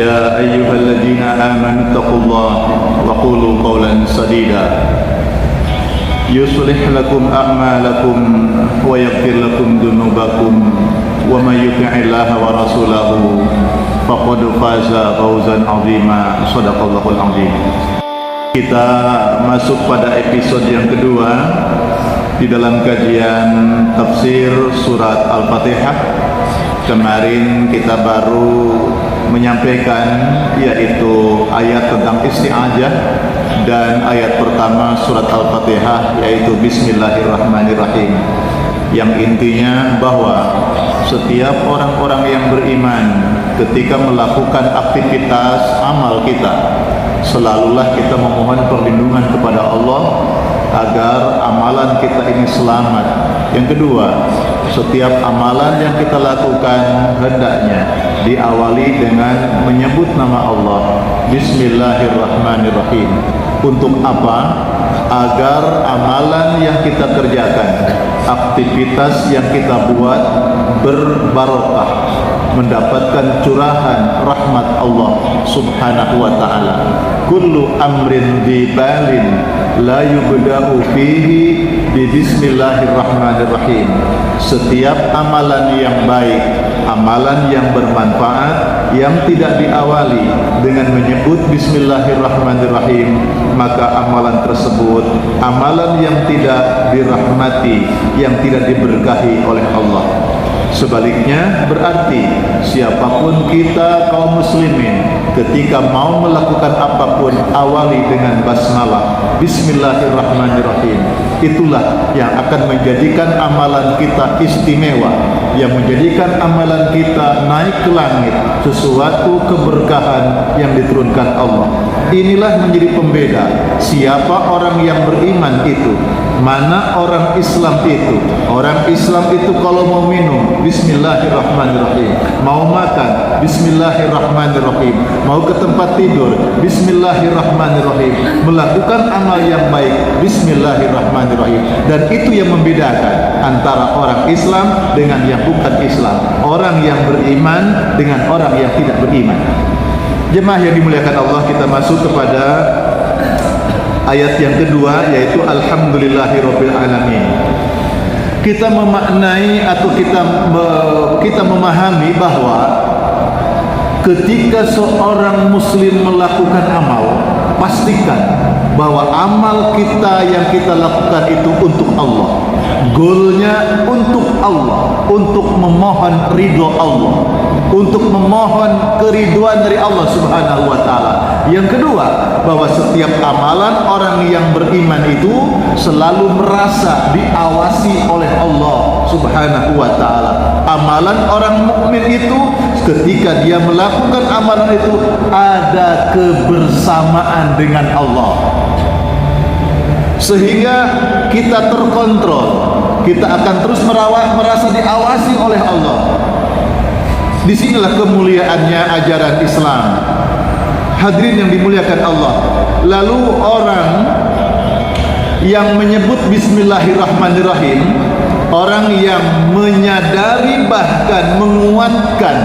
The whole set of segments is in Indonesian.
يا أيها الذين آمنوا اتقوا الله وقولوا قولا سديدا يصلح لكم أعمالكم ويغفر لكم ذنوبكم ومن يطع الله ورسوله faqad faza fawzan 'azima. Shadaqallahul 'azim. Kita masuk pada episode yang kedua di dalam kajian tafsir surat Al-Fatihah. Kemarin kita baru menyampaikan yaitu ayat tentang isti'adzah dan ayat pertama surat Al-Fatihah yaitu Bismillahirrahmanirrahim, yang intinya bahwa setiap orang-orang yang beriman ketika melakukan aktivitas amal kita, selalulah kita memohon perlindungan kepada Allah agar amalan kita ini selamat. Yang kedua, setiap amalan yang kita lakukan hendaknya diawali dengan menyebut nama Allah, Bismillahirrahmanirrahim. Untuk apa? Agar amalan yang kita kerjakan, aktivitas yang kita buat berbarokah, mendapatkan curahan rahmat Allah subhanahu wa ta'ala. Kullu amrin dibalin la yubda'u fihi bi bismillahirrahmanirrahim. Setiap amalan yang baik, amalan yang bermanfaat yang tidak diawali dengan menyebut bismillahirrahmanirrahim, maka amalan tersebut amalan yang tidak dirahmati, yang tidak diberkahi oleh Allah. Sebaliknya berarti siapapun kita kaum muslimin ketika mau melakukan apapun awali dengan basmalah, bismillahirrahmanirrahim. Itulah yang akan menjadikan amalan kita istimewa, yang menjadikan amalan kita naik ke langit, sesuatu keberkahan yang diturunkan Allah. Inilah menjadi pembeda siapa orang yang beriman itu, mana orang Islam itu. Orang Islam itu kalau mau minum, bismillahirrahmanirrahim. Mau makan, bismillahirrahmanirrahim. Mau ke tempat tidur, bismillahirrahmanirrahim. Melakukan amal yang baik, bismillahirrahmanirrahim. Dan itu yang membedakan antara orang Islam dengan yang bukan Islam, orang yang beriman dengan orang yang tidak beriman. Jemaah yang dimuliakan Allah, kita masuk kepada ayat yang kedua yaitu Alhamdulillahirabbil alamin. Kita memaknai atau kita memahami bahwa ketika seorang muslim melakukan amal, pastikan bahwa amal kita yang kita lakukan itu untuk Allah. Goalnya untuk Allah, untuk memohon ridho Allah, untuk memohon keriduan dari Allah subhanahu wa ta'ala. Yang kedua, bahwa setiap amalan orang yang beriman itu selalu merasa diawasi oleh Allah subhanahu wa ta'ala. Amalan orang mukmin itu ketika dia melakukan amalan itu ada kebersamaan dengan Allah, sehingga kita terkontrol, kita akan terus merasa diawasi oleh Allah. Disinilah kemuliaannya ajaran Islam. Hadirin yang dimuliakan Allah. Lalu orang yang menyebut bismillahirrahmanirrahim, orang yang menyadari bahkan menguatkan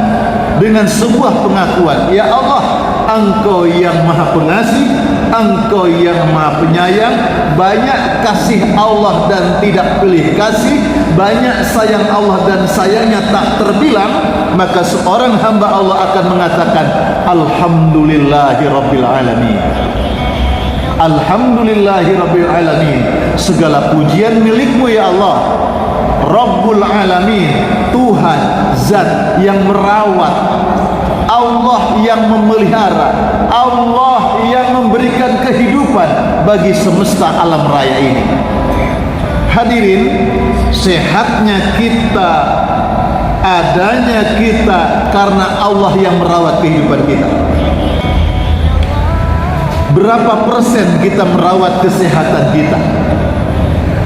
dengan sebuah pengakuan, ya Allah, Engkau yang maha pengasih, Engkau yang maha penyayang, banyak kasih Allah dan tidak pilih kasih, banyak sayang Allah dan sayangnya tak terbilang. Maka seorang hamba Allah akan mengatakan Alhamdulillahirabbil alamin. Alhamdulillahirabbil alamin. Segala pujian milikmu ya Allah, Rabbul alamin, Tuhan zat yang merawat, Allah yang memelihara, Allah yang memberikan kehidupan bagi semesta alam raya ini. Hadirin, sehatnya kita, adanya kita karena Allah yang merawat kehidupan kita. Berapa persen kita merawat kesehatan kita?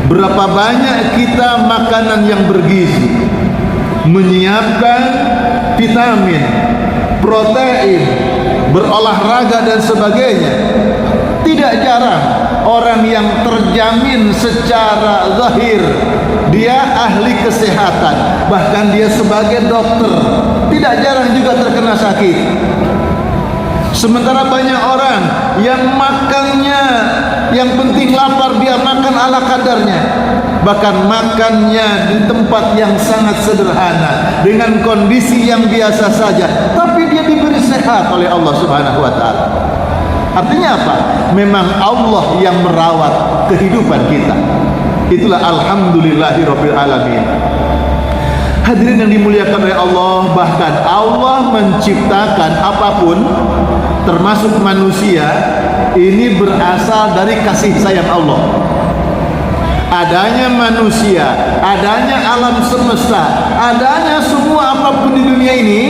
Berapa banyak kita makanan yang bergizi, menyiapkan vitamin, protein, berolahraga dan sebagainya. Tidak jarang orang yang terjamin secara zahir dia ahli kesehatan, bahkan dia sebagai dokter, tidak jarang juga terkena sakit. Sementara banyak orang yang makannya, yang penting lapar dia makan ala kadarnya, bahkan makannya di tempat yang sangat sederhana dengan kondisi yang biasa saja, tapi dia diberi sehat oleh Allah Subhanahu wa taala. Artinya apa? Memang Allah yang merawat kehidupan kita. Itulah alhamdulillahirabbil alamin. Hadirin yang dimuliakan oleh Allah, bahkan Allah menciptakan apapun termasuk manusia ini berasal dari kasih sayang Allah. Adanya manusia, adanya alam semesta, adanya semua apapun di dunia ini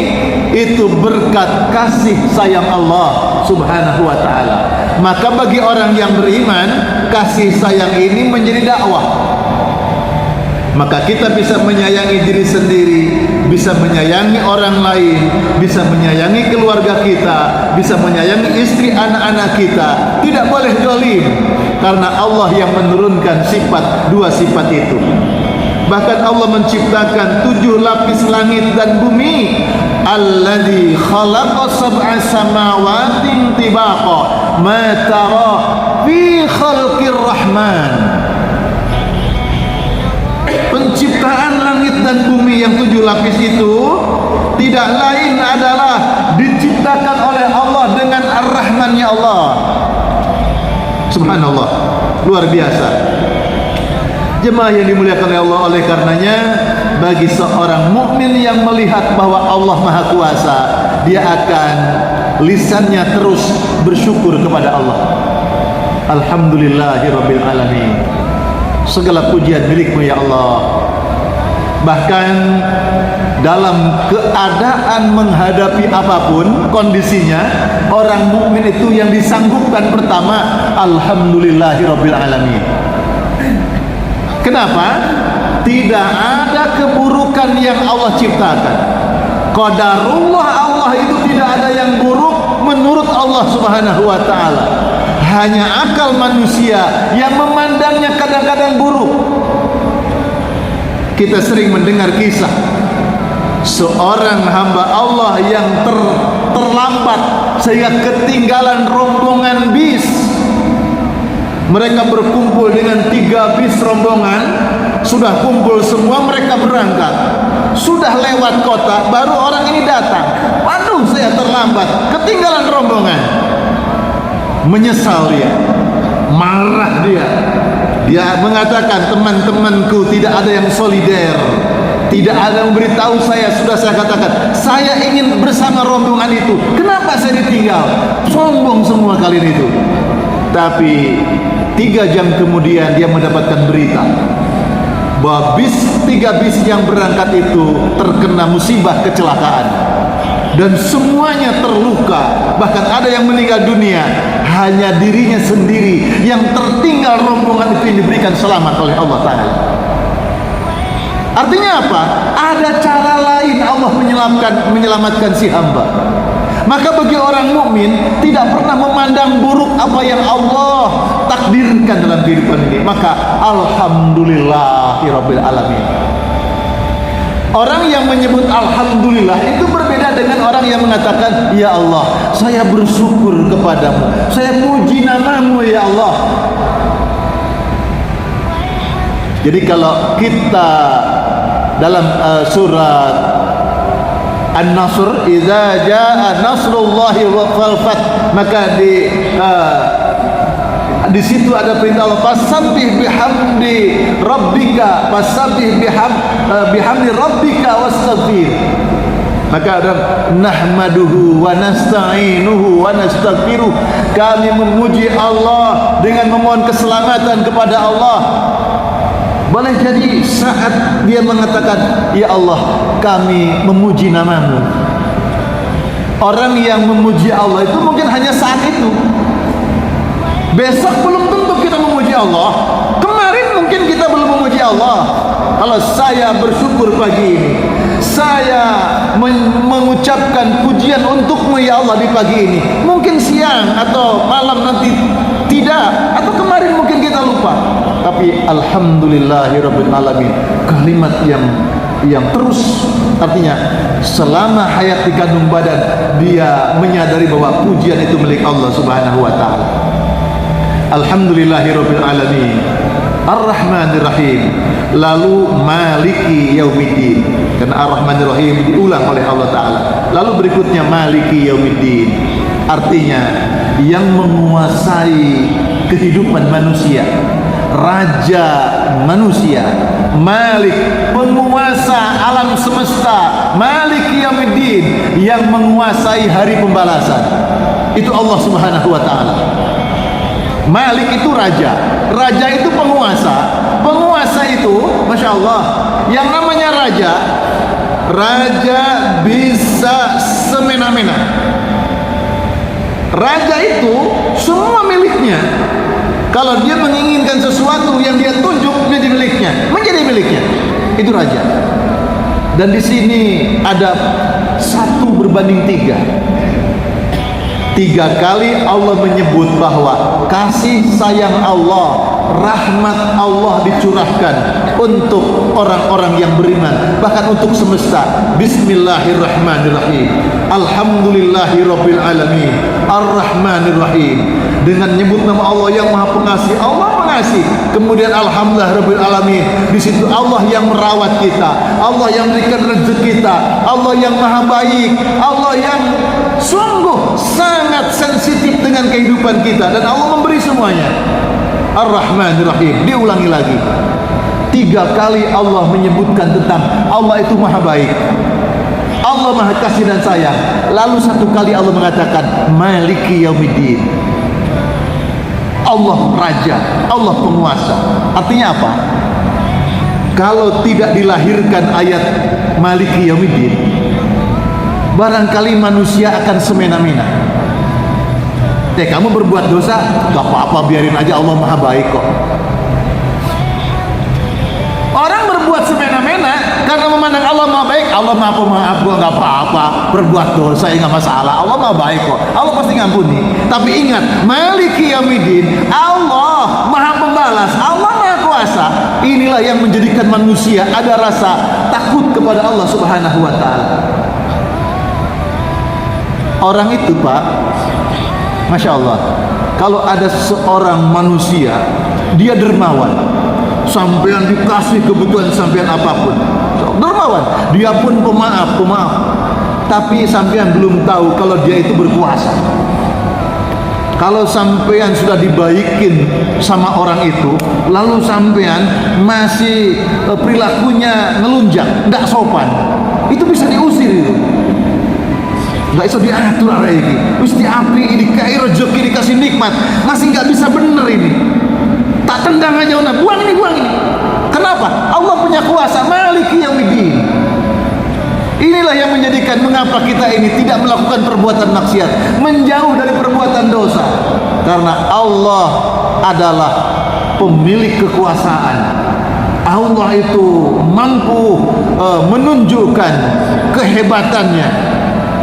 itu berkat kasih sayang Allah Subhanahu wa taala. Maka bagi orang yang beriman, kasih sayang ini menjadi dakwah. Maka kita bisa menyayangi diri sendiri, bisa menyayangi orang lain, bisa menyayangi keluarga kita, bisa menyayangi istri anak-anak kita. Tidak boleh zalim, karena Allah yang menurunkan dua sifat itu. Bahkan Allah menciptakan 7 lapis langit dan bumi. Alladzi khalaqa sab'a samawatin tibaqa ma tara fi khalqir rahman. Penciptaan langit dan bumi yang 7 lapis itu tidak lain adalah diciptakan oleh Allah dengan Ar-Rahman-Nya Allah. Subhanallah, luar biasa. Jemaah yang dimuliakan oleh Allah, oleh karenanya bagi seorang mukmin yang melihat bahwa Allah Maha Kuasa, dia akan lisannya terus bersyukur kepada Allah. Alhamdulillahirabbil alamin. Segala pujian milik-Mu ya Allah. Bahkan dalam keadaan menghadapi apapun kondisinya, orang mukmin itu yang disanggupkan pertama alhamdulillahirabbil alamin. Kenapa? Tidak ada keburukan yang Allah ciptakan. Qadarullah Allah itu tidak ada yang buruk menurut Allah Subhanahu wa taala. Hanya akal manusia yang memandangnya kadang-kadang buruk. Kita sering mendengar kisah seorang hamba Allah yang terlambat sehingga ketinggalan rombongan bis. Mereka berkumpul dengan 3 bis rombongan, sudah kumpul semua, mereka berangkat. Sudah lewat kota, baru orang ini datang. Waduh, saya terlambat, ketinggalan rombongan. Menyesal dia, marah dia. Dia mengatakan, teman-temanku tidak ada yang solider, tidak ada yang memberitahu saya. Sudah saya katakan, saya ingin bersama rombongan itu. Kenapa saya ditinggal? Sombong semua kalian itu. Tapi 3 jam kemudian dia mendapatkan berita bahwa 3 bis yang berangkat itu terkena musibah kecelakaan dan semuanya terluka, bahkan ada yang meninggal dunia. Hanya dirinya sendiri yang tertinggal rombongan itu yang diberikan selamat oleh Allah Ta'ala. Artinya apa? Ada cara lain Allah menyelamatkan si hamba. Maka bagi orang mukmin tidak pernah memandang buruk apa yang Allah takdirkan dalam kehidupan ini. Maka alhamdulillahirabbil alamin. Orang yang menyebut alhamdulillah itu berbeda dengan orang yang mengatakan, ya Allah, saya bersyukur kepadamu, saya puji namamu ya Allah. Jadi kalau kita dalam surat An-Nasr, idza jaa nasrullahi wal fath, maka di situ ada perintah Allah, fasabbih bihamdi rabbika, fasabbih bihamdi rabbika wastaghfir. Maka ada nahmaduhu wa nasta'inuhu wa nastaghfiruh, kami memuji Allah dengan memohon keselamatan kepada Allah. Boleh jadi saat dia mengatakan, ya Allah, kami memuji namamu. Orang yang memuji Allah itu mungkin hanya saat itu. Besok belum tentu kita memuji Allah. Kemarin mungkin kita belum memuji Allah. Kalau saya bersyukur pagi ini, saya mengucapkan pujian untukmu ya Allah di pagi ini, mungkin siang atau malam nanti tidak, atau kemarin mungkin kita lupa. Tapi alhamdulillahirabbil alamin, kalimat yang yang terus, artinya selama hayat di kandung badan dia menyadari bahwa pujian itu milik Allah Subhanahu wa taala. Alhamdulillahirabbil alamin, Ar-Rahmanir Rahim, lalu Maliki Yaumiddin. Karena Ar-Rahmanir Rahim diulang oleh Allah taala. Lalu berikutnya Maliki Yaumiddin, artinya yang menguasai kehidupan manusia, raja manusia, Malik, penguasa alam semesta, Maliki Yaumiddin, yang menguasai hari pembalasan. Itu Allah Subhanahu wa taala. Malik itu raja, raja itu penguasa, penguasa itu Masya Allah, yang namanya raja, raja bisa semena-mena. Raja itu semua miliknya. Kalau dia menginginkan sesuatu yang dia tunjuk menjadi miliknya, menjadi miliknya. Itu raja. Dan di sini ada 1:3. 3 kali Allah menyebut bahwa kasih sayang Allah, rahmat Allah dicurahkan untuk orang-orang yang beriman, bahkan untuk semesta. Bismillahirrahmanirrahim, Alhamdulillahirabbil alamin, Ar-Rahmanir Rahim. Dengan nyebut nama Allah yang Maha Pengasih, Allah pengasih. Kemudian Alhamdulillahirabbil alamin, di situ Allah yang merawat kita, Allah yang memberikan rezeki kita, Allah yang Maha baik, Allah yang sungguh sangat sensitif dengan kehidupan kita, dan Allah memberi semuanya. Ar-Rahmanir Rahim, diulangi lagi. 3 kali Allah menyebutkan tentang Allah itu Maha baik, Allah Maha kasih dan sayang. Lalu 1 kali Allah mengatakan Maliki Yaumiddin, Allah raja, Allah penguasa. Artinya apa? Kalau tidak dilahirkan ayat Maliki Yaumiddin, barangkali manusia akan semena-mena. Kamu berbuat dosa, gak apa-apa, biarin aja, Allah Maha baik kok. Orang berbuat semena-mena karena memandang Allah Maha baik. Allah Maha pemaaf, gua gak apa-apa, berbuat dosa ya gak masalah, Allah Maha baik kok, Allah pasti ngampuni. Tapi ingat, Maliki Yaumiddin, Allah Maha pembalas, Allah Maha kuasa. Inilah yang menjadikan manusia ada rasa takut kepada Allah Subhanahu wa taala. Orang itu, Pak, Masya Allah, kalau ada seorang manusia, dia dermawan, sampean dikasih kebutuhan sampean apapun, dermawan, dia pun pemaaf, tapi sampean belum tahu kalau dia itu berkuasa. Kalau sampean sudah dibaikin sama orang itu, lalu sampean masih perilakunya ngelunjak, tidak sopan, itu bisa diusir itu. Nggak bisa diatur lagi, terus diapi, dikai rezeki, dikasih nikmat, masih nggak bisa bener ini. Tak tendang aja, udah buang ini. Kenapa? Allah punya kuasa, Maliki Yaumiddin. Inilah yang menjadikan mengapa kita ini tidak melakukan perbuatan maksiat, menjauh dari perbuatan dosa, karena Allah adalah pemilik kekuasaan. Allah itu mampu menunjukkan kehebatannya.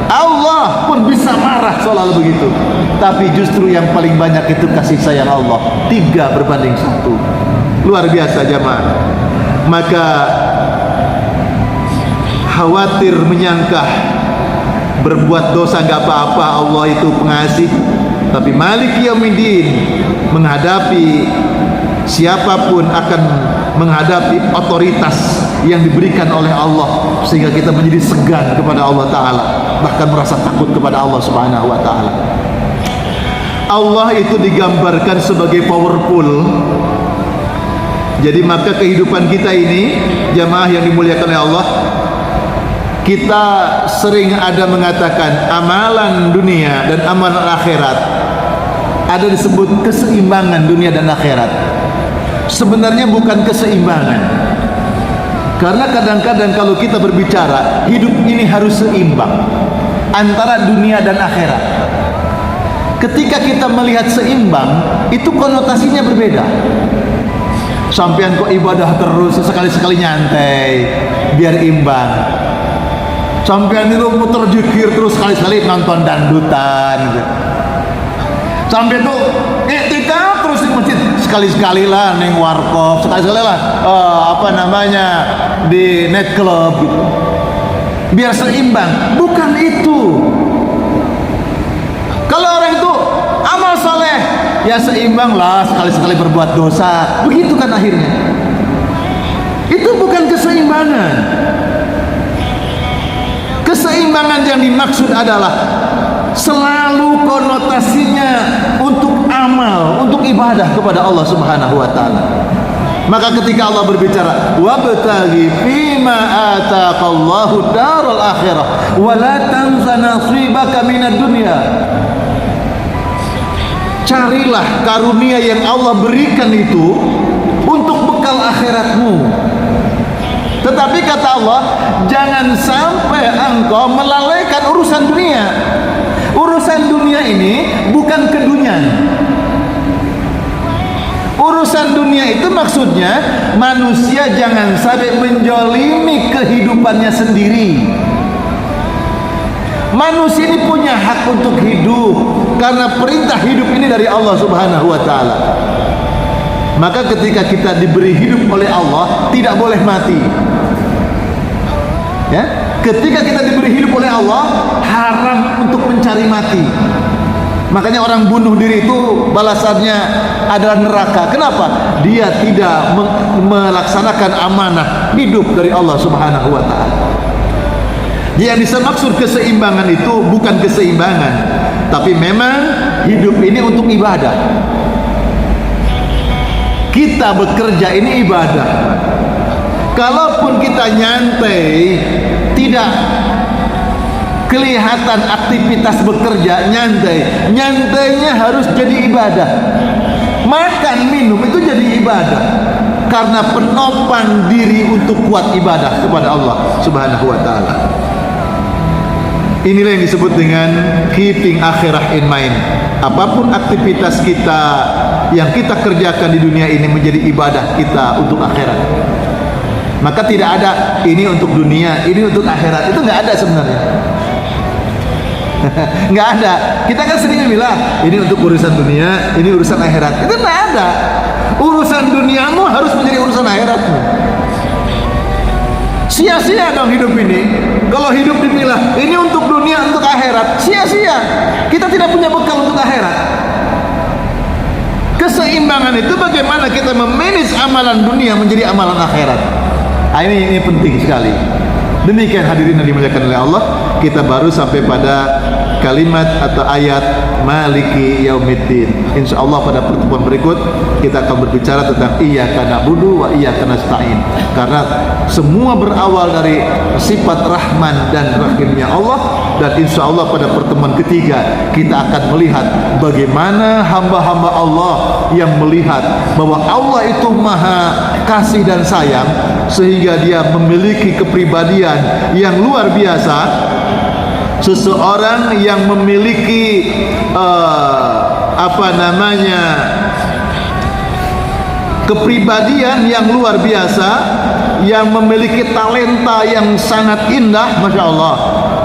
Allah pun bisa marah soal begitu, tapi justru yang paling banyak itu kasih sayang Allah. 3:1, luar biasa jamaah. Maka khawatir menyangka berbuat dosa nggak apa-apa, Allah itu pengasih. Tapi Maliki Yaumiddin, menghadapi siapapun akan menghadapi otoritas yang diberikan oleh Allah, sehingga kita menjadi segan kepada Allah Ta'ala, bahkan merasa takut kepada Allah Subhanahu wa Ta'ala. Allah itu digambarkan sebagai powerful. Jadi maka kehidupan kita ini, jamaah yang dimuliakan oleh Allah, kita sering ada mengatakan amalan dunia dan amalan akhirat, ada disebut keseimbangan dunia dan akhirat. Sebenarnya bukan keseimbangan, karena kadang-kadang kalau kita berbicara hidup ini harus seimbang antara dunia dan akhirat. Ketika kita melihat seimbang, itu konotasinya berbeda. Sampean kok ibadah terus, sekali-sekali nyantai biar imbang. Sampean itu muter jikir terus, sekali-sekali nonton dangdutan gitu. Sampai tuh etika terus di masjid, sekali-sekali lah neng warkop, sekali-sekali lah di net club gitu. Biar seimbang. Bukan itu. Kalau orang itu amal soleh, ya seimbang lah, sekali-sekali berbuat dosa. Begitu kan akhirnya. Itu bukan keseimbangan. Keseimbangan yang dimaksud adalah selalu konotasinya untuk amal, untuk ibadah kepada Allah Subhanahu wa taala. Maka ketika Allah berbicara, wabtaghi fima ataqallahu darul akhirah wa la tansa nasibaka minad dunya. Carilah karunia yang Allah berikan itu untuk bekal akhiratmu. Tetapi kata Allah, jangan sampai engkau melalaikan urusan dunia. Urusan dunia ini bukan keduniaan. Urusan dunia itu maksudnya manusia jangan sampai menjolimi kehidupannya sendiri. Manusia ini punya hak untuk hidup karena perintah hidup ini dari Allah Subhanahu wa taala. Maka ketika kita diberi hidup oleh Allah, tidak boleh mati. Ya, ketika kita diberi hidup oleh Allah, haram untuk mencari mati. Makanya orang bunuh diri itu balasannya adalah neraka. Kenapa? Dia tidak melaksanakan amanah hidup dari Allah Subhanahu wa taala. Yang bisa maksud keseimbangan itu bukan keseimbangan, tapi memang hidup ini untuk ibadah. Kita bekerja ini ibadah. Kalaupun kita nyantai, tidak kelihatan aktivitas bekerja, nyantainya harus jadi ibadah. Makan minum itu jadi ibadah karena penopang diri untuk kuat ibadah kepada Allah Subhanahu wa taala. Inilah yang disebut dengan keeping akhirah in mind. Apapun aktivitas kita yang kita kerjakan di dunia ini menjadi ibadah kita untuk akhirat. Maka tidak ada ini untuk dunia, ini untuk akhirat. Itu nggak ada sebenarnya. Nggak ada. Kita kan sering bilang ini untuk urusan dunia, ini urusan akhirat. Itu nggak ada. Urusan duniamu harus menjadi urusan akhiratmu. Sia-sia dong hidup ini. Kalau hidup dibilang ini untuk dunia, untuk akhirat, sia-sia. Kita tidak punya bekal untuk akhirat. Keseimbangan itu bagaimana kita memanage amalan dunia menjadi amalan akhirat. Nah, ini penting sekali. Demikian hadirin yang dimuliakan oleh Allah, kita baru sampai pada kalimat atau ayat Maliki Yaumiddin. Insyaallah pada pertemuan berikut kita akan berbicara tentang iyyaka na'budu wa iyyaka nasta'in. Karena semua berawal dari sifat Rahman dan Rahimnya Allah, dan insyaallah pada pertemuan ketiga kita akan melihat bagaimana hamba-hamba Allah yang melihat bahwa Allah itu Maha Kasih dan Sayang, sehingga dia memiliki kepribadian yang luar biasa. Seseorang yang memiliki kepribadian yang luar biasa, yang memiliki talenta yang sangat indah, masya Allah.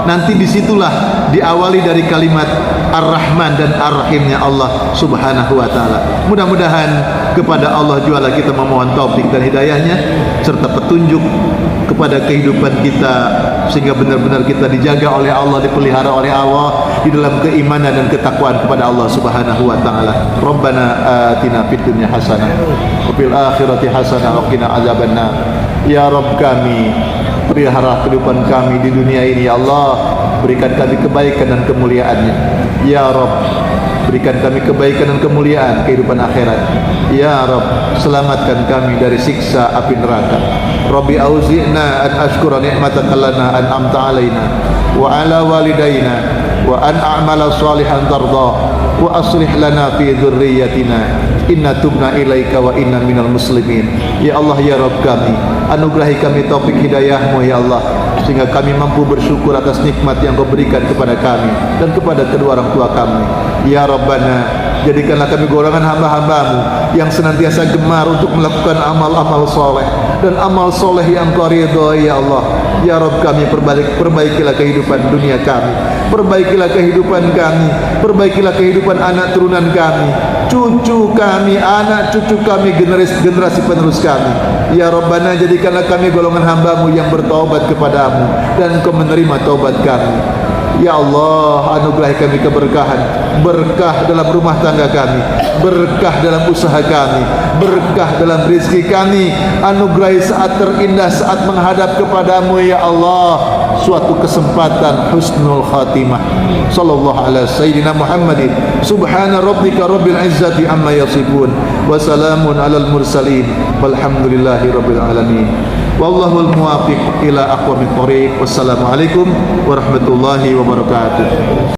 Nanti disitulah diawali dari kalimat Ar-Rahman dan Ar-Rahimnya Allah Subhanahu wa ta'ala. Mudah-mudahan kepada Allah jualla kita memohon taufik dan hidayahnya serta petunjuk kepada kehidupan kita, sehingga benar-benar kita dijaga oleh Allah, dipelihara oleh Allah di dalam keimanan dan ketakwaan kepada Allah Subhanahu wa ta'ala. Rabbana atina fid dunya hasanah wa fil akhirati hasanah wa qina azabannar. Ya Rabb kami, pelihara kehidupan kami di dunia ini ya Allah, berikan kami kebaikan dan kemuliaannya. Ya Rabb, berikan kami kebaikan dan kemuliaan kehidupan akhirat. Ya Rabb, selamatkan kami dari siksa api neraka. Rabbi auzi'na an ashkura ni'mataka lana an'amta alaina wa ala walidayna wa an a'mala salihan tarda wa aslih lana fi dzurriyyatina inna tubna ilaika wa inna minal muslimin. Ya Allah ya Rabb kami, anugerahi kami taufik hidayahmu ya Allah, sehingga kami mampu bersyukur atas nikmat yang Kau berikan kepada kami dan kepada kedua orang tua kami. Ya Rabbana, jadikanlah kami golongan hamba-hambamu yang senantiasa gemar untuk melakukan amal-amal soleh dan amal soleh yang Kau ridhoi ya Allah. Ya Rabb kami, perbaikilah kehidupan dunia kami perbaikilah kehidupan kami, perbaikilah kehidupan anak turunan kami, cucu kami, anak cucu kami, generasi penerus kami. Ya Rabbana, jadikanlah kami golongan hamba-Mu yang bertaubat kepadamu dan Engkau menerima taubat kami. Ya Allah, anugerahi kami keberkahan, berkah dalam rumah tangga kami, berkah dalam usaha kami, berkah dalam rezeki kami. Anugerahi saat terindah, saat menghadap kepadamu ya Allah, suatu kesempatan husnul khatimah. Sallallahu ala sayyidina Muhammadin. Subhana rabbika rabbil izzati amma yasifun, wa salamun alal mursalin, walhamdulillahi rabbil alamin. Wallahul muwafiq ila aqwamit thoriq. Wassalamualaikum warahmatullahi wabarakatuh.